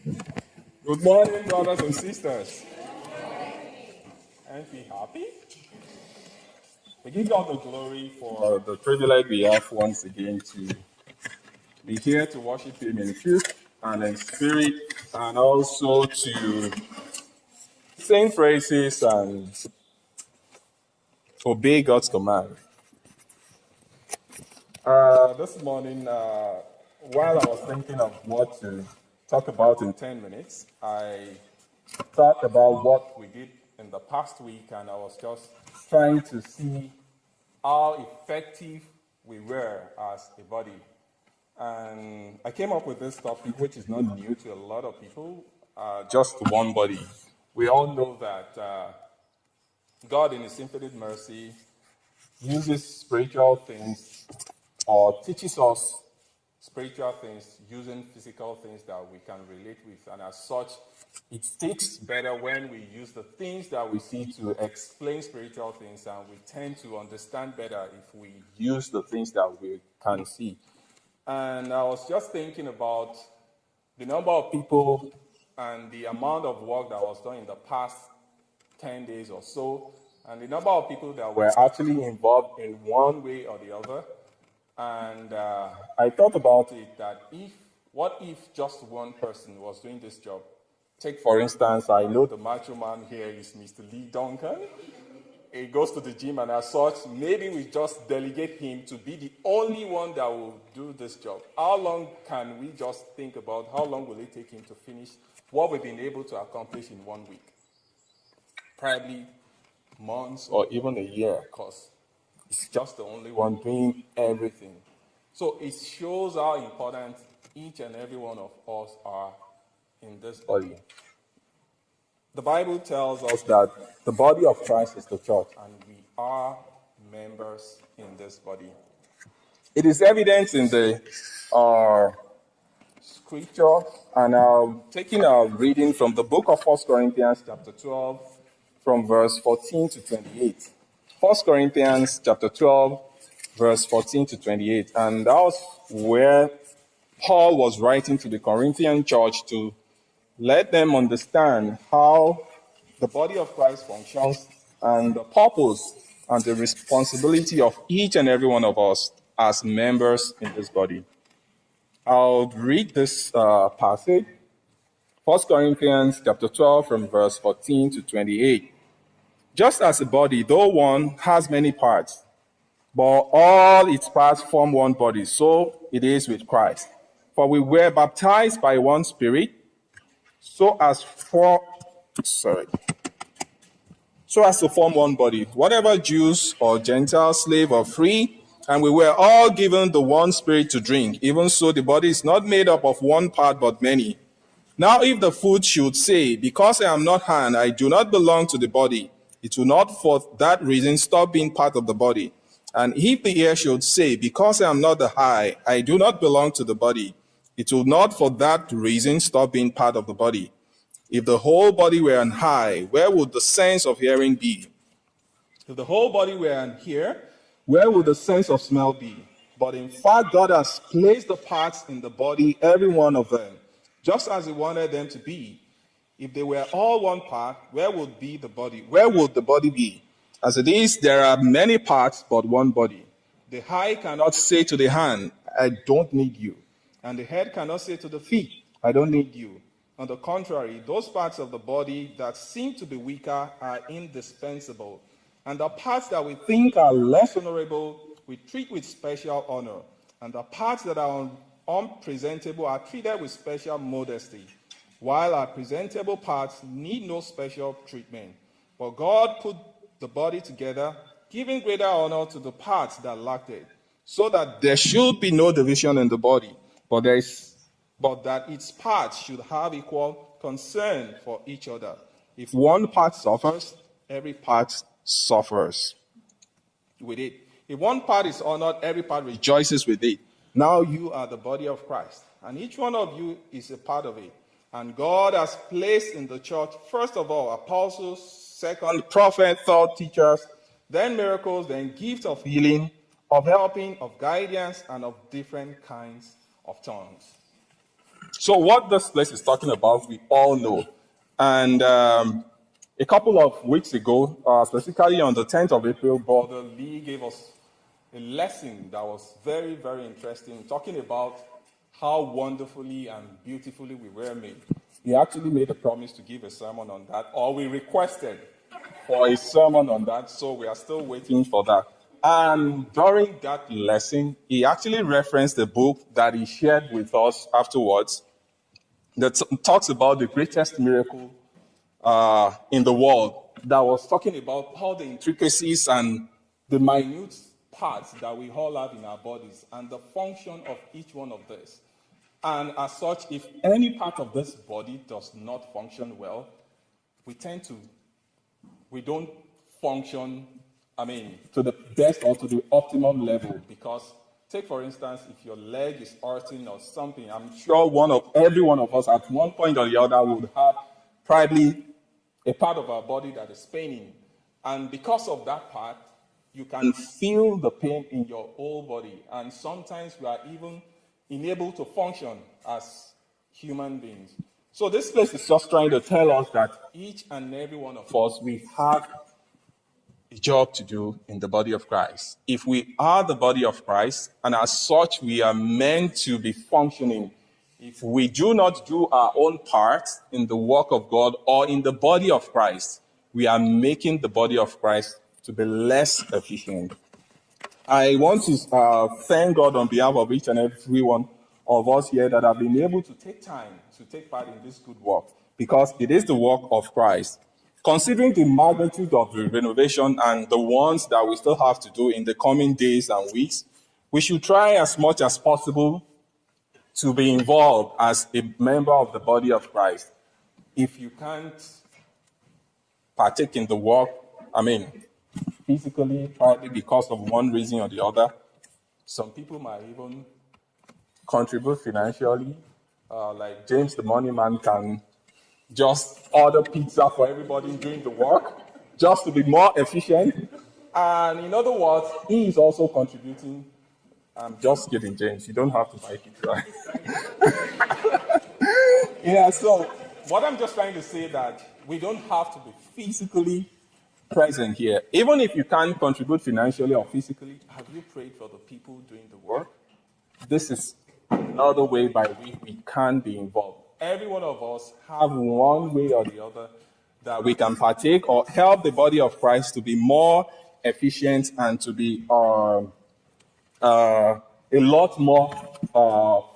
Good morning, brothers and sisters. Aren't we happy? We give God the glory for the privilege we have once again to be here to worship Him in truth and in spirit, and also to sing praises and obey God's command. This morning, while I was thinking of what to talk about in 10 minutes, I thought about what we did in the past week, and I was just trying to see how effective we were as a body. And I came up with this topic, which is not new to a lot of people, just one body. We all know that God, in His infinite mercy, uses spiritual things or teaches us spiritual things using physical things that we can relate with. And as such, it sticks better when we use the things that we see to explain spiritual things, and we tend to understand better if we use the things that we can see. And I was just thinking about the number of people and the amount of work that was done in the past 10 days or so, and the number of people that were actually involved in one way or the other. And I thought about it that what if just one person was doing this job? Take, for instance, I know the macho man here is Mr. Lee Duncan. He goes to the gym, and as such, maybe we just delegate him to be the only one that will do this job. How long can we just think about how long will it take him to finish what we've been able to accomplish in 1 week? Probably months or even a year, because it's just the only one doing everything. So it shows how important each and every one of us are in this body. The Bible tells us that the body of Christ is the church, and we are members in this body. It is evident in the scripture, and I'm taking a reading from the book of 1 Corinthians chapter 12, from verse 14 to 28. 1 Corinthians chapter 12, verse 14 to 28. And that was where Paul was writing to the Corinthian church to let them understand how the body of Christ functions and the purpose and the responsibility of each and every one of us as members in this body. I'll read this passage, 1 Corinthians chapter 12, from verse 14 to 28. Just as a body, though one, has many parts, but all its parts form one body, so it is with Christ. For we were baptized by one Spirit, so as to form one body, whatever Jews or Gentiles, slave or free, and we were all given the one Spirit to drink. Even so, the body is not made up of one part, but many. Now, if the foot should say, because I am not hand, I do not belong to the body, it will not for that reason stop being part of the body. And if the ear should say, because I am not the eye, I do not belong to the body, it will not for that reason stop being part of the body. If the whole body were an eye, where would the sense of hearing be? If the whole body were an ear, where would the sense of smell be? But in fact, God has placed the parts in the body, every one of them, just as He wanted them to be. If they were all one part, where would be the body? Where would the body be? As it is, there are many parts, but one body. The eye cannot say to the hand, I don't need you. And the head cannot say to the feet, I don't need you. On the contrary, those parts of the body that seem to be weaker are indispensable. And the parts that we think are less honorable, we treat with special honor. And the parts that are unpresentable are treated with special modesty, while our presentable parts need no special treatment. But God put the body together, giving greater honor to the parts that lacked it, so that there should be no division in the body, but that its parts should have equal concern for each other. If one part suffers, every part suffers with it. If one part is honored, every part rejoices with it. Now you are the body of Christ, and each one of you is a part of it. And God has placed in the church, first of all, apostles, second, prophets, third, teachers, then miracles, then gifts of healing, of helping, of guidance, and of different kinds of tongues. So what this place is talking about, we all know. And a couple of weeks ago, specifically on the 10th of April, Brother Lee gave us a lesson that was very, very interesting, talking about how wonderfully and beautifully we were made. He actually made a promise to give a sermon on that, or we requested for a sermon on that, so we are still waiting for that. And during that lesson, he actually referenced a book that he shared with us afterwards that talks about the greatest miracle in the world, that was talking about all the intricacies and the minute parts that we all have in our bodies and the function of each one of this. And as such, if any part of this body does not function well, we don't function, to the best or to the optimum level. Because, take for instance, if your leg is hurting or something, I'm sure every one of us at one point or the other would have probably a part of our body that is paining. And because of that part, you can feel the pain in your whole body. And sometimes we are even unable to function as human beings. So this place is just trying to tell us that each and every one of us, we have a job to do in the body of Christ. If we are the body of Christ, and as such we are meant to be functioning, if we do not do our own part in the work of God or in the body of Christ, we are making the body of Christ to be less efficient. I want to thank God on behalf of each and every one of us here that have been able to take time to take part in this good work, because it is the work of Christ. Considering the magnitude of the renovation and the ones that we still have to do in the coming days and weeks, we should try as much as possible to be involved as a member of the body of Christ. If you can't partake in the work, physically, probably because of one reason or the other, some people might even contribute financially. Like James, the money man, can just order pizza for everybody doing the work just to be more efficient. And in other words, he is also contributing. I'm just kidding, James. You don't have to buy pizza. Yeah, so what I'm just trying to say is that we don't have to be physically present here. Even if you can't contribute financially or physically, have you prayed for the people doing the work? This is another way by which we can be involved. Every one of us have one way or the other that we can partake or help the body of Christ to be more efficient and to be a lot more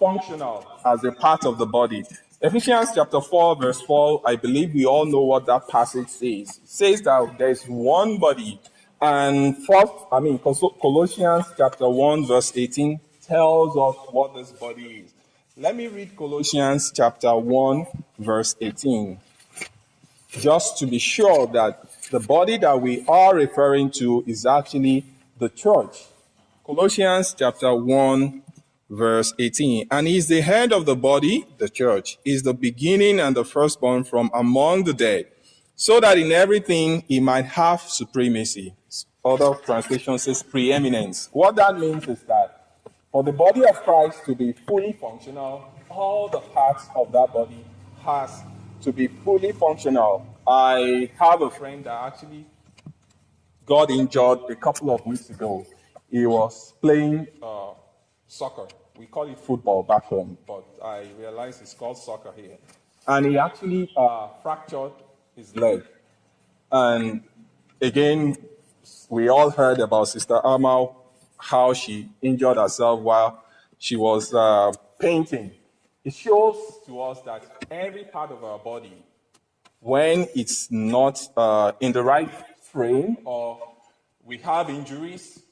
functional as a part of the body. Ephesians chapter 4, verse 4, I believe we all know what that passage says. It says that there is one body. And Colossians chapter 1, verse 18 tells us what this body is. Let me read Colossians chapter 1, verse 18, just to be sure that the body that we are referring to is actually the church. Colossians chapter 1, verse 18. And he is the head of the body, the church, is the beginning and the firstborn from among the dead, so that in everything he might have supremacy. Other translation says preeminence. What that means is that for the body of Christ to be fully functional, all the parts of that body has to be fully functional. I have a friend that actually got injured a couple of weeks ago. He was playing soccer. We call it football back home, but I realized it's called soccer here. And he actually fractured his leg. And again, we all heard about Sister Amal, how she injured herself while she was painting. It shows to us that every part of our body, when it's not in the right frame or we have injuries.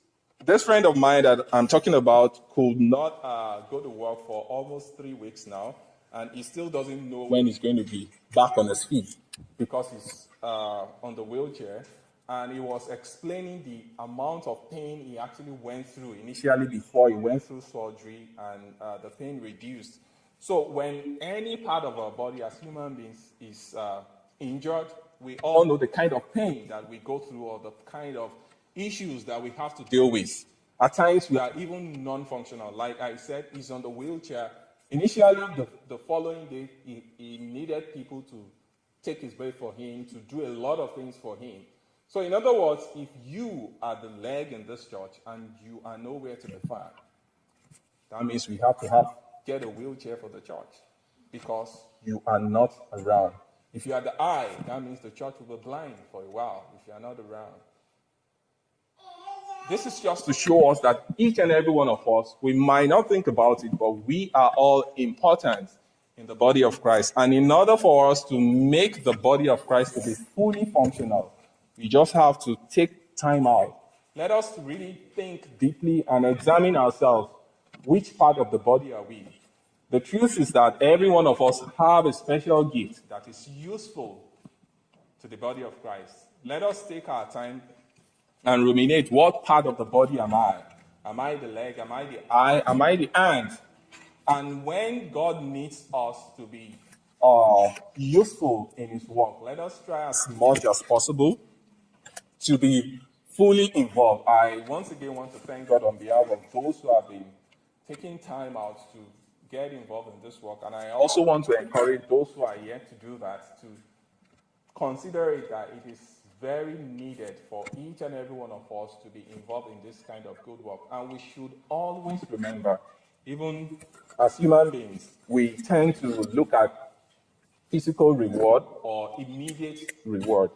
This friend of mine that I'm talking about could not go to work for almost 3 weeks now, and he still doesn't know when he's going to be back on his feet because he's on the wheelchair. And he was explaining the amount of pain he actually went through initially before he went through surgery, and the pain reduced. So when any part of our body as human beings is injured, we all know the kind of pain that we go through or the kind of issues that we have to deal with. At times, we are even non-functional. Like I said, he's on the wheelchair. Initially, the following day, he needed people to take his bread for him, to do a lot of things for him. So in other words, if you are the leg in this church and you are nowhere to be found, that means we have to get a wheelchair for the church because you are not around. If you are the eye, that means the church will be blind for a while if you are not around. This is just to show us that each and every one of us, we might not think about it, but we are all important in the body of Christ. And in order for us to make the body of Christ to be fully functional, we just have to take time out. Let us really think deeply and examine ourselves. Which part of the body are we? The truth is that every one of us have a special gift that is useful to the body of Christ. Let us take our time and ruminate. What part of the body am I? Am I the leg? Am I the eye? Am I the hand? And when God needs us to be useful in His work, let us try as much as possible to be fully involved. I once again want to thank God on behalf of those who have been taking time out to get involved in this work. And I also want to encourage those who are yet to do that to consider it that it is very needed for each and every one of us to be involved in this kind of good work. And we should always remember, even as human beings, we tend to look at physical reward or immediate reward.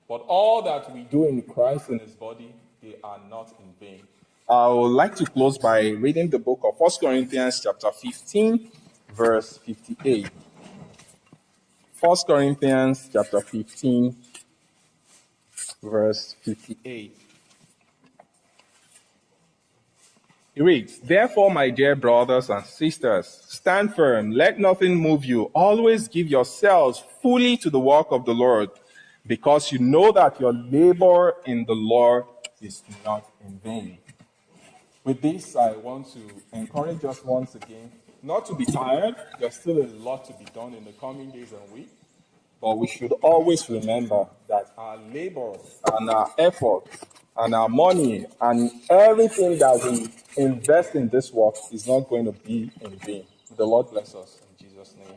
But all that we do in Christ and His body, they are not in vain. I would like to close by reading the book of 1 Corinthians chapter 15, verse 58. 1 Corinthians chapter 15, verse 58. It reads, "Therefore, my dear brothers and sisters, stand firm, let nothing move you. Always give yourselves fully to the work of the Lord, because you know that your labor in the Lord is not in vain." With this, I want to encourage us once again not to be tired. There's still a lot to be done in the coming days and weeks. But we should always remember that our labor and our effort and our money and everything that we invest in this work is not going to be in vain. The Lord bless us in Jesus' name.